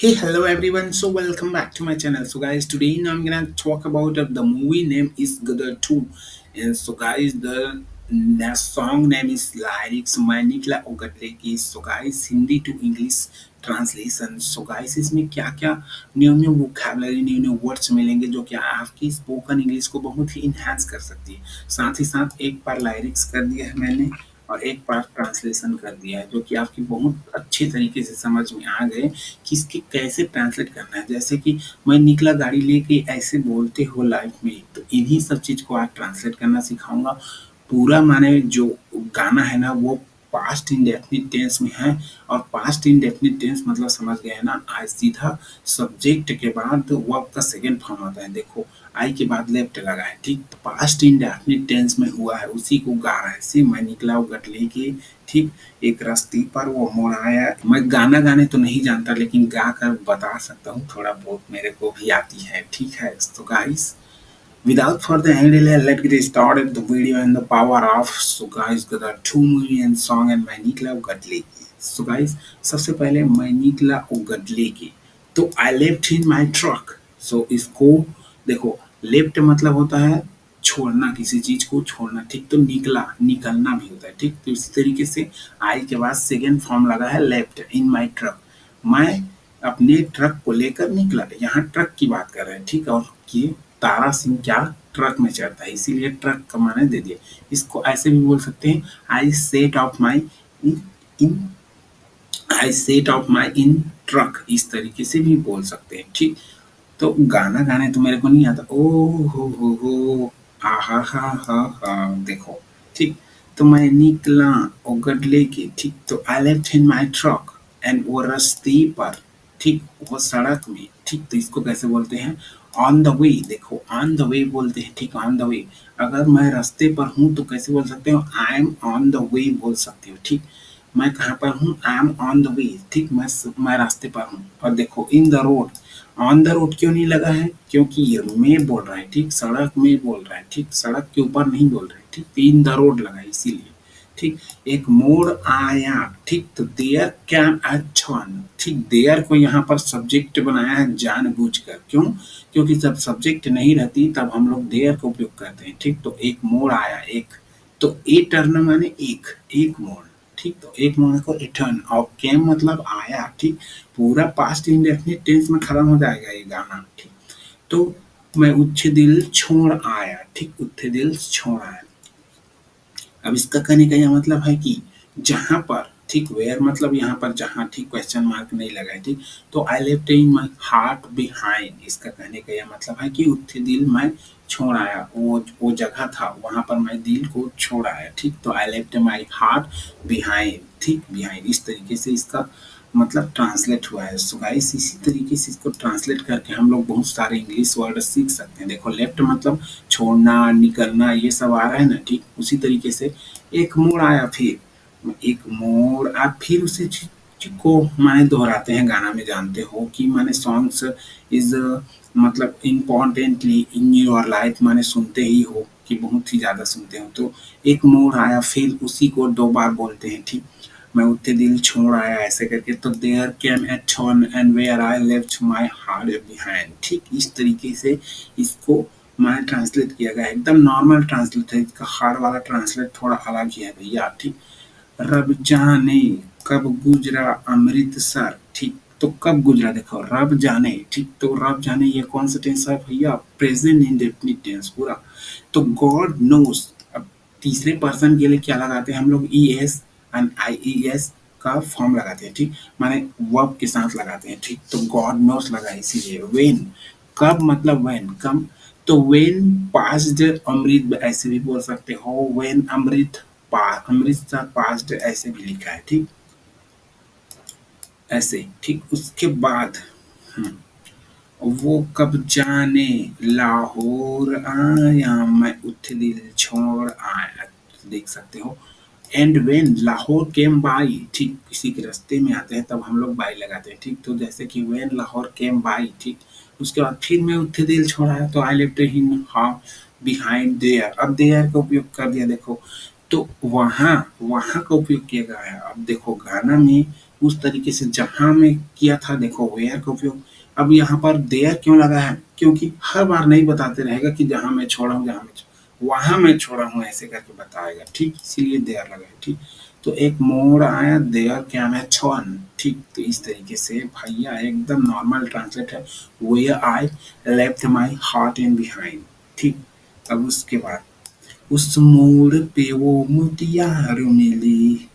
Hey, hello everyone. So welcome back to my channel. So guys, today I'm gonna talk about the movie name is Gadar 2. And so guys, the song name is Lyrics My Nikla Ogadle की. So guys, Hindi to English translation. So guys, इसमें क्या क्या new new vocabulary new new words मिलेंगे जो कि आपकी spoken English को बहुत ही इन्हांस कर सकती है. साथ ही साथ एक बार लाइरिक्स कर दिया है मैंने और एक बार ट्रांसलेशन कर दिया है जो कि आपकी बहुत अच्छे तरीके से समझ में आ गए कि इसके कैसे ट्रांसलेट करना है. जैसे कि मैं निकला गाड़ी लेके ऐसे बोलते हो लाइफ में, तो इन्हीं सब चीज़ को आज ट्रांसलेट करना सिखाऊँगा. पूरा माने जो गाना है ना वो पास्ट इंडेफिनिट टेंस में है. और पास्ट इंडेफिनिट टेंस मतलब समझ गए ना, आज सीधा सब्जेक्ट के बाद वर्ब का सेकंड फॉर्म आता है. देखो आई के बाद लेफ्ट लगा है, ठीक. पास्ट इंडेफिनिट टेंस में हुआ है, उसी को गा रहा है. से मैं निकला वो गटले के, ठीक. एक रास्ते पर वो मोड़ आया. मैं गाना गाने तो नहीं जानता लेकिन गा कर बता सकता हूँ, थोड़ा बहुत मेरे को भी आती है, ठीक है. तो guys, without further ado, let's get started the video and the power of. So guys, got a two movie and song and मैं निकला गडले की. So guys, सबसे पहले मैं निकला गडले की. तो I left in my truck. So इसको देखो, left मतलब होता है छोड़ना, किसी चीज को छोड़ना, ठीक. तो निकला निकलना भी होता है, ठीक. तो इसी तरीके से आई के बाद सेकेंड फॉर्म लगा है लेफ्ट इन माई ट्रक. मैं अपने ट्रक को लेकर निकला. यहाँ ट्रक की बात कर रहे हैं, ठीक. और ये तारा सिंह क्या ट्रक में चढ़ता है, इसीलिए ट्रक का माने दे दिए. इसको ऐसे भी बोल सकते हैं, I set off my in I set off my in truck, इस तरीके से भी बोल सकते हैं, ठीक. तो गाना गाने तो मेरे को नहीं आता. ओ हो आ हा देखो, ठीक. तो मैं निकला ओ गडले की, ठीक. तो I left in my truck and वो रास्ते पर, ठीक. वो सड़क में, ठीक. तो इसको कैसे बोलते हैं, ऑन द वे. देखो ऑन द वे बोलते हैं, ठीक. On the way. अगर मैं रास्ते पर हूँ तो कैसे बोल सकते हो, I am on the way बोल सकते हो, ठीक. मैं कहाँ पर हूँ, I am on the way, ठीक. मैं रास्ते पर हूँ. और देखो in the road, on the road क्यों नहीं लगा है, क्योंकि ये में बोल रहा है, ठीक. सड़क में बोल रहा है, ठीक. सड़क के ऊपर नहीं बोल रहा है, ठीक. इन द रोड लगा है इसीलिए, ठीक. एक मोड़ आया, ठीक. तो देयर कैम अ टर्न, ठीक. देयर को यहाँ पर सब्जेक्ट बनाया है जानबूझकर. क्यों, क्योंकि जब सब्जेक्ट नहीं रहती तब हम लोग देयर का उपयोग करते हैं, ठीक. तो एक मोड़ आया, एक. तो ए टर्न माने एक, एक मोड़, ठीक. तो एक मोड़ को ए टर्न. और केम मतलब आया, ठीक. पूरा पास्ट इंडेफिनिट टेंस में खत्म हो जाएगा ये गाना, ठीक. तो मैं उच्च दिल छोड़ आया, ठीक. उच्च दिल छोड़ आया. अब इसका कहने का यह मतलब है कि जहां पर, ठीक. वेयर मतलब यहाँ पर जहां, ठीक. क्वेश्चन मार्क नहीं लगा है, ठीक. तो I left in my heart behind. इसका कहने का यह मतलब है कि उठे दिल मैं छोड़ आया, वो जगह था वहां पर मैं दिल को छोड़ आया, ठीक. तो आई लेफ्ट माई हार्ट बिहाइंड, ठीक. बिहाइंड इस तरीके से इसका मतलब ट्रांसलेट हुआ है. सो गाइस, इसी तरीके से इसको ट्रांसलेट करके हम लोग बहुत सारे इंग्लिश वर्ड सीख सकते हैं. देखो लेफ्ट मतलब छोड़ना, निकलना, ये सब आ रहा है ना, ठीक. उसी तरीके से एक मोड़ आया, फिर एक मोड़ आप फिर उसी चीज को माने दोहराते हैं. गाना में जानते हो कि माने सॉन्ग्स इज मतलब इम्पोर्टेंटली इन योर लाइफ, माने सुनते ही हो कि बहुत ही ज्यादा सुनते हो. तो एक मोड़ आया, फिर उसी को दो बार बोलते हैं, ठीक. मैं उतने दिल छोड़ आया ऐसे करके. तो there came a turn and where I left my heart behind, ठीक. इस तरीके से इसको मैंने ट्रांसलेट किया गया. एकदम नॉर्मल ट्रांसलेट है, इसका हार्ड वाला ट्रांसलेट थोड़ा अलग ही है भैया, ठीक. रब जाने कब गुजरा अमृतसर, ठीक. तो कब गुजरा, देखो रब जाने, ठीक. तो रब जाने ये कौन सा टेंस है भैया, प्रेजेंट इंडेफिनिट टेंस पूरा. तो गॉड नोस, अब तीसरे पर्सन के लिए क्या लगाते हैं हम लोग, E S and I E S का फॉर्म लगाते हैं, ठीक. माने वर्ब के साथ लगाते हैं, ठीक. तो गॉड नोस लगा इसीलिए. वेन कब मतलब वेन, कब. तो वेन पास्ड अमृत ऐसे भी बोल सकते हो. वेन अमृत अमृतसर पास्ट ऐसे भी लिखा है, ठीक. ऐसे, ठीक. उसके बाद वो कब जाने लाहौर आया, मैं उठ दिल छोड़ आया, देख सकते हो. And when Lahore came by, ठीक. किसी के रास्ते में आते हैं तब हम लोग बाई लगाते हैं, ठीक. तो जैसे कि वेन लाहौर केम बाई, ठीक. उसके बाद फिर मैं उठ दिल छोड़ा, तो I left him how behind there. अब देयर का उपयोग कर दिया, देखो. तो वहाँ वहाँ का उपयोग किया गया है. अब देखो गाना में उस तरीके से जहाँ मैं किया था देखो वेयर का उपयोग। अब यहाँ पर देयर क्यों लगा है? क्योंकि हर बार नहीं बताते रहेगा कि जहाँ मैं छोड़ा हूँ, वहाँ मैं छोड़ा हूँ ऐसे करके बताएगा, ठीक, इसीलिए देयर लगा है, ठीक। तो एक मोड़ आया, देयर क्या है, छन, ठीक। तो इस तरीके से भैया एकदम नॉर्मल ट्रांसलेट है, where I left my heart in behind, ठीक। अब उसके बाद उस मोड़ पे वो मुटियार मिली,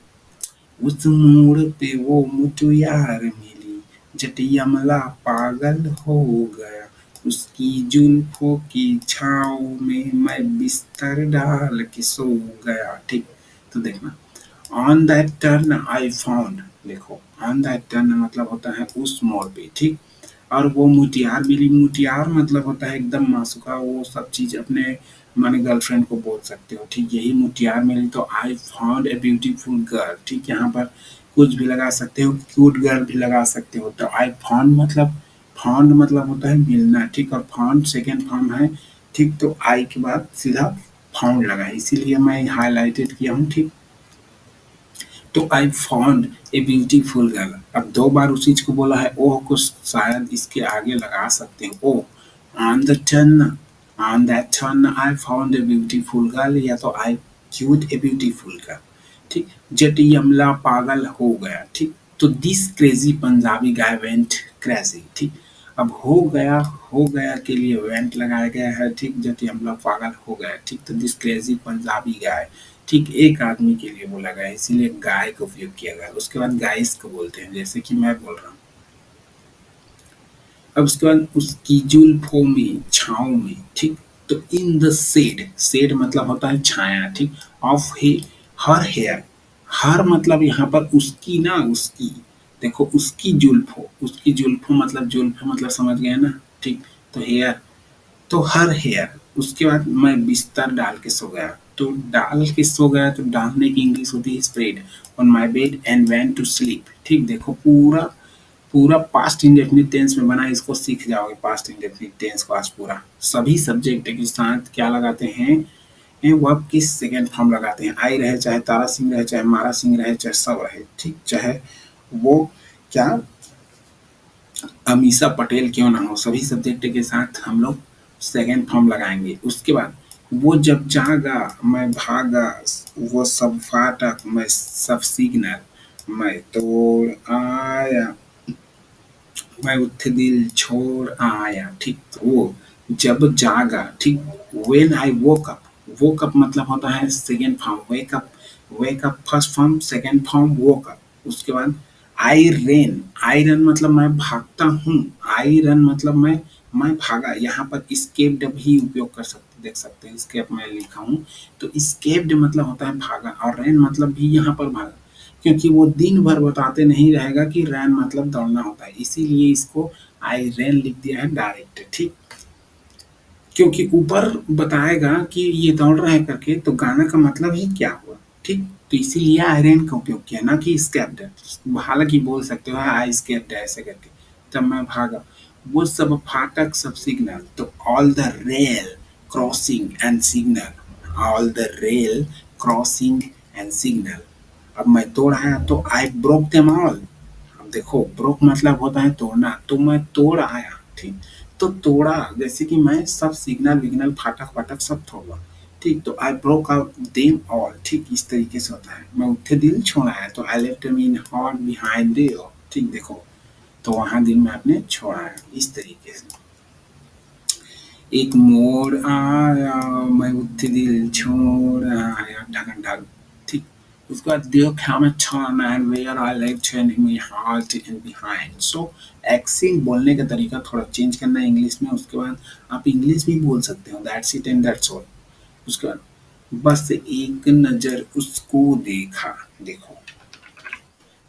उस मोड़ पे वो मुटियार मिली, जटियमला पागल हो गया, उसकी जुल्फों की छाँव में मैं बिस्तर डाल के सो गया, ठीक। तो देखना, on that turn I found, देखो ऑन दैट टर्न मतलब होता है उस मोड़ पे, ठीक। और वो मुटियार मिली, मुटियार मतलब होता है एकदम मासूका, वो सब चीज अपने माने गर्लफ्रेंड को बोल सकते हो, ठीक। यही मुटियार मिली, तो आई फाउंड ए ब्यूटीफुल गर्ल, ठीक। यहाँ पर कुछ भी लगा सकते हो, क्यूट गर्ल भी लगा सकते हो। तो आई फाउंड मतलब, फाउंड मतलब होता है मिलना, ठीक। और फाउंड सेकेंड फॉर्म है, ठीक। तो आई के बाद सीधा फाउंड लगा है, इसीलिए मैं हाईलाइटेड किया हूँ, ठीक। तो आई फाउंड ए ब्यूटीफुल गर्ल, अब दो बार उस चीज को बोला है, ओह को शायद इसके आगे लगा सकते हो, oh on the turn, on that turn I found a beautiful girl, या तो I cute a beautiful girl, ठीक। जट यमला पागल हो गया, ठीक। तो this crazy Punjabi guy went crazy, ठीक। अब हो गया के लिए वेंट लगाया गया है, ठीक। जट यमला पागल हो गया, ठीक। तो दिस क्रेजी पंजाबी गाय, ठीक, एक आदमी के लिए बोला गया है, इसीलिए गाय का उपयोग किया गया है। उसके बाद गाइस को बोलते हैं, जैसे कि मैं बोल रहा हूँ। अब उसके बाद उसकी जुल्फों में, छाँव में, ठीक। तो इन द शेड, शेड मतलब होता है छाया, ठीक। ऑफ हे हर हेयर, हर मतलब यहाँ पर उसकी ना, उसकी, देखो उसकी जुल्फों मतलब जुल्फ मतलब समझ गए ना, ठीक। तो हेयर, तो हर हेयर, उसके बाद मैं बिस्तर डाल के सो गया, तो डाल के सो गया, तो डालने की इंग्लिश होती है spread on my bed and went to sleep, ठीक। देखो पूरा पूरा पास्ट इंडेफिनिट टेंस में बना है, इसको सीख जाओगे पास्ट इंडेफिनिट टेंस को आज पूरा। सभी सब्जेक्ट के साथ क्या लगाते हैं, ये वर्ब की सेकेंड फॉर्म लगाते हैं, आई रहे चाहे तारा सिंह रहे चाहे मारा सिंह रहे चाहे सब रहे, ठीक। चाहे वो क्या अमीषा पटेल क्यों ना हो, सभी सब्जेक्ट के साथ हम लोग सेकेंड फॉर्म लगाएंगे। उसके बाद वो जब जागा मैं भागा, वो सब फाटक मैं सब सिग्नल, मैं तोड़ आया, मैं उठ दिल छोड़ आया, ठीक। तो वो जब जागा, ठीक। व्हेन आई वोक अप मतलब होता है second form, wake up first form, second form woke up. उसके बाद आई रन मतलब मैं भागता हूँ, आई रन मतलब मैं भागा, यहाँ पर स्केप्ड भी उपयोग कर सकते, देख सकते हैं, स्केप मैं लिखा हूँ, तो स्केप्ड मतलब होता है भागा, और रन मतलब भी यहाँ पर भागा, क्योंकि वो दिन भर बताते नहीं रहेगा कि रन मतलब दौड़ना होता है, इसीलिए इसको आई रैन लिख दिया है डायरेक्ट, ठीक। क्योंकि ऊपर बताएगा कि ये दौड़ रहा है करके, तो गाना का मतलब ही क्या हुआ, ठीक। तो इसीलिए आयरन का उपयोग किया, ना कि स्केप्ड। हालांकि बोल सकते हो आई स्केप्ड ऐसे करके, तब मैं भागा, वो सब फाटक सब सिग्नल, तो all the rail crossing and signal, all the rail crossing and signal. अब मैं तोड़ आया, तो आई ब्रोक देम ऑल, अब देखो ब्रोक मतलब होता है तोड़ना, तो मैं तोड़ आया, ठीक। तो तोड़ा जैसे कि मैं सब सिग्नल विग्नल फाटक फाटक सब तोड़ा, ठीक। तो I broke out them all, ठीक, इस तरीके से होता है। मैं उठे दिल छोड़ा है, तो आई left me in heart behind there, ठीक। देखो तो वहां दिल में आपने छोड़ा है, इस तरीके से। एक मोड़ आया, मैं उठे दिल छोड़ आया, ढगन ढग, ठीक। उसके बाद there come a time and where I left me heart in behind. So accent बोलने का तरीका थोड़ा चेंज करना है इंग्लिश में। उसके बाद आप इंग्लिश भी बोल सकते हो, that's it and that's all. उसके बाद बस एक नजर उसको देखा, देखो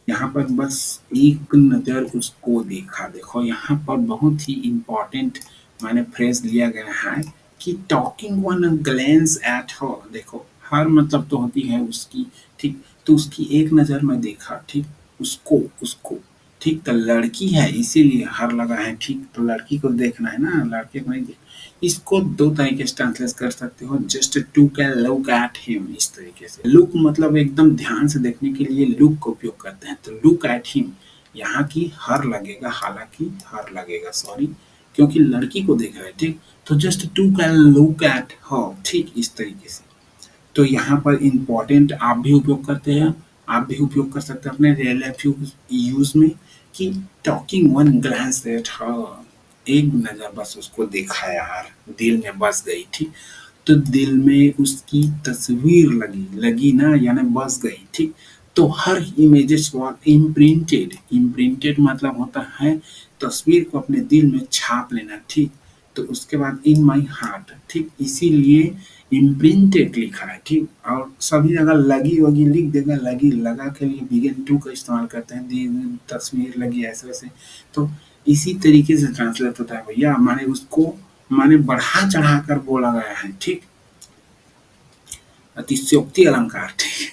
यहाँ पर बस एक नजर उसको देखा, देखो यहाँ पर बहुत ही इम्पोर्टेंट मैंने फ्रेज लिया गया है कि talking one glans at her, देखो हर मतलब तो होती है उसकी, ठीक। तो उसकी एक नजर में देखा, ठीक। उसको उसको ठीक, तो लड़की है इसीलिए हर लगा है, ठीक, तो लड़की को देखना है ना, लड़के को नहीं देख। इसको दो तरीके से ट्रांसलेट कर सकते हो, just to can look at him, इस तरीके से। लुक मतलब एकदम ध्यान से देखने के लिए लुक का उपयोग करते हैं, तो लुक एट हिम यहाँ की हर लगेगा, हालांकि हर लगेगा, सॉरी, क्योंकि लड़की को देख रहा है, ठीक, तो just to can look at her, ठीक, इस तरीके से। तो यहाँ पर इम्पोर्टेंट आप भी उपयोग करते हैं, आप भी उपयोग कर सकते हैं अपने रियल लाइफ यूज में, कि talking one glance at her, एक नजर बस उसको देखा यार, दिल में बस गई, ठीक, तो दिल में उसकी तस्वीर लगी, लगी ना यानी बस गई, ठीक, तो हर इमेजेस वर इम्प्रिंटेड, इम्प्रिंटेड मतलब होता है तस्वीर को अपने दिल में छाप लेना, ठीक, तो उसके बाद इन माई हार्ट, ठीक, इसीलिए इम्प्रिंटेड लिखा है, ठीक, और सभी जगह लगी वगी लिख देगा, लगी लगा के लिए बिगिन टू का इस्तेमाल करते हैं, तस्वीर लगी ऐसे वैसे, तो इसी तरीके से ट्रांसलेट होता है भैया, माने उसको माने बढ़ा चढ़ा कर बोला गया है, ठीक, अतिशयोक्ति अलंकार, ठीक,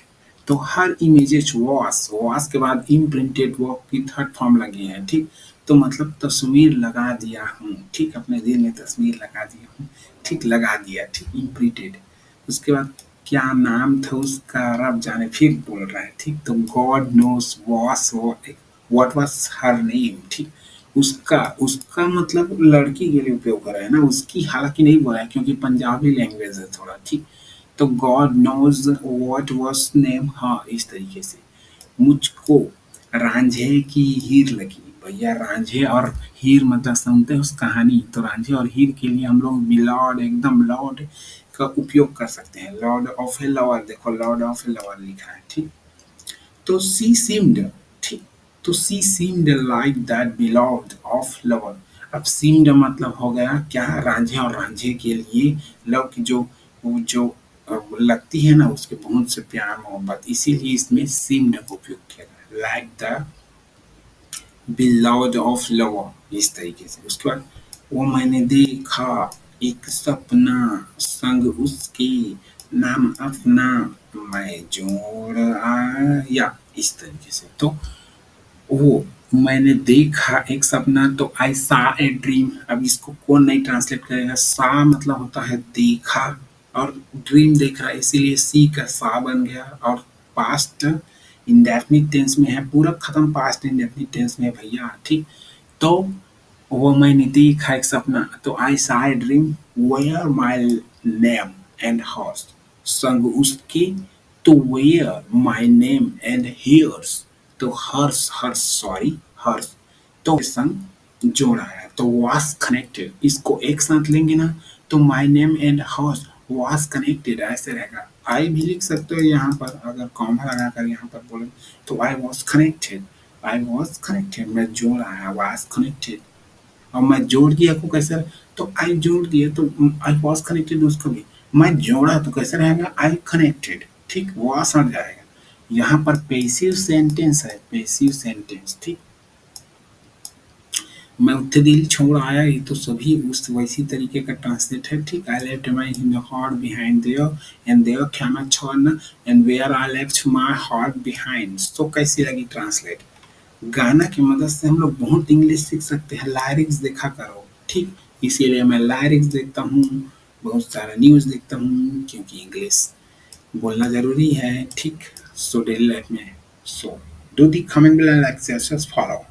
तो हर इमेजेस वॉस, वॉस के बाद इम्प्रिंटेड वर्क की थर्ड फॉर्म लगी है, ठीक, तो मतलब तस्वीर लगा दिया हूँ, ठीक, अपने दिल में तस्वीर लगा दिया हूँ, ठीक, लगा दिया, ठीक, इम्प्रिंटेड। उसके बाद क्या नाम था उसका, रब जाने, फिर बोल रहा है, ठीक, तो God knows was what was her name, ठीक, उसका उसका मतलब लड़की के लिए उपयोग कर रहा है ना, उसकी हालांकि नहीं बोला है क्योंकि पंजाबी लैंग्वेज है थोड़ा, ठीक, तो God knows what was name, हाँ, इस तरीके से। मुझको रांझे की हीर लगी, भैया रांझे और हीर मतलब सुनते हैं उस कहानी, तो रांझे और हीर के लिए हम लोग मिलॉर्ड, एकदम लॉर्ड का उपयोग कर सकते हैं, लॉर्ड ऑफ ए लवर, देखो लॉर्ड ऑफ ए लवर लिखा है, ठीक, तो सी सीम्ड, ठीक, तो she seemed like that beloved of lover. अब सीम्ड मतलब हो गया क्या, रांझे और रांझे के लिए लव की जो वो जो लगती है ना, उसके बहुत से प्यार मोहब्बत, इसीलिए इसमें सीम्ड का उपयोग किया गया, लाइक द बिलॉव्ड ऑफ लवर, इस तरीके से। उसके बाद वो मैंने देखा एक सपना, संग उसके नाम अपना, मैं जोड़ आया, इस तरीके से। तो वो मैंने देखा एक सपना, तो आई सा ए ड्रीम, अब इसको कौन नहीं ट्रांसलेट करेगा, सा मतलब होता है देखा, और ड्रीम देख रहा है इसीलिए सी का सा बन गया, और पास्ट इंडेफिनिट टेंस में है, पूरा खत्म पास्ट इंडेफिनिट टेंस में है भैया, ठीक, तो वो मैंने देखा एक सपना, तो I saw a dream where my name and hers, संग उसके, तो where my name and hears, तो हर्स हर्स सॉरी हर्स, तो संग जोड़ा है, तो वास कनेक्टेड, इसको एक साथ लेंगे ना, तो माई नेम एंड हर्स वास कनेक्टेड ऐसे रहेगा। आई भी लिख सकते हो यहाँ पर, अगर कॉमा लगाकर यहाँ पर बोले, तो I was connected, I was connected, मैं जोड़ा है, वास कनेक्टेड, और मैं जोड़ दिया को कैसे, तो आई जोड़ दिया, तो आई वॉज कनेक्टेड उसको भी, मैं जोड़ा तो कैसे रहेगा, आई कनेक्टेड, ठीक, वॉस हट जाएगा, यहाँ पर पैसिव सेंटेंस है, पैसिव सेंटेंस, ठीक, मैं उत्ते दिल छोड़ आया, ये तो सभी उस वैसी तरीके का ट्रांसलेट है, ठीक, I left my heart behind there and there can a turn and where I left my heart behind, तो कैसी लगी ट्रांसलेट। गाना की मदद से हम लोग बहुत इंग्लिश सीख सकते हैं, लायरिक्स देखा करो, ठीक, इसीलिए मैं लायरिक्स देखता हूँ, बहुत सारा न्यूज़ देखता हूँ, क्योंकि इंग्लिश बोलना ज़रूरी है, ठीक, सो डेली लाइफ में, so do the comment below, like share follow.